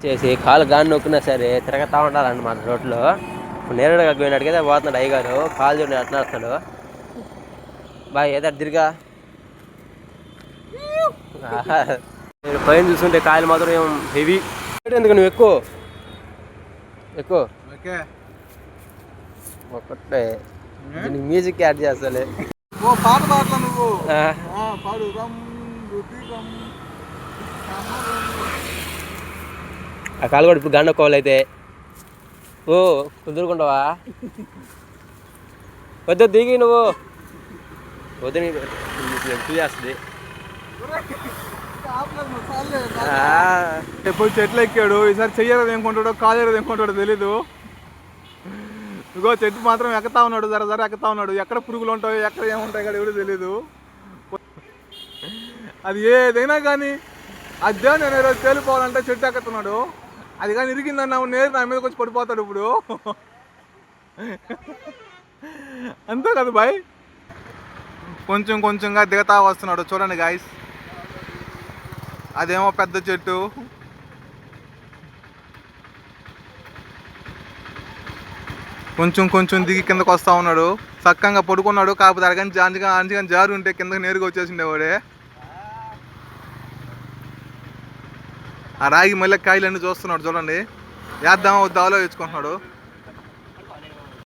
చేసి కాలు గాని నొక్కినా సరే తిరగతా ఉండాలన్నమాట రోడ్లో. నేరుగా పోయినట్టుగా పోతున్నాడు అయ్యగారు. కాలు చూడండి ఎట్లా వస్తాడు. బాయ్ ఏదో తిరిగా నేను పైన చూస్తుంటే కాయలు మాత్రం ఏం హెవీ. ఎందుకు నువ్వు ఎక్కువ ఎక్కువ ఒకటే దీనికి మ్యూజిక్ యాడ్ చేస్తాలే. పాట పాడలా నువ్వు. ఆ కాలు కూడా ఇప్పుడు గండ అయితే ఓ కుదురుకుంటావా? వద్ద దిగి నువ్వు వద్దు చేస్తుంది. ఎప్పుడు చెట్లు ఎక్కాడు, ఈసారి చెయ్యరది ఏముకుంటాడో కాలేరది ఏముకుంటాడో తెలీదు. ఇగో చెట్టు మాత్రం ఎక్కుతా ఉన్నాడు, జర ఎక్కుతా ఉన్నాడు. ఎక్కడ పురుగులు ఉంటాయో ఎక్కడ ఏముంటాయి కదా ఎవరు తెలీదు. అది ఏదైనా కానీ అదే నేను ఈరోజు తేలిపోవాలంటే చెట్టు ఎక్కుతున్నాడు. అది కానీ ఇరిగిందన్నా నేరు నా మీదకి వచ్చి పడిపోతాడు ఇప్పుడు. అంతే కదా బాయ్. కొంచెం కొంచెంగా దిగతా వస్తున్నాడు చూడండి గాయస్. అదేమో పెద్ద చెట్టు, కొంచెం కొంచెం దిగి కిందకు వస్తూ ఉన్నాడు. చక్కగా పడుకున్నాడు. కాకపోతే అరగంట అంచుగా జారు ఉంటే కిందకి నేరుగా వచ్చేసిండేవాడే. ఆ రాగి మళ్ళీ కాయలన్నీ చూస్తున్నాడు చూడండి. వేద్దామా వద్దా ఆలోచించుకుంటున్నాడు.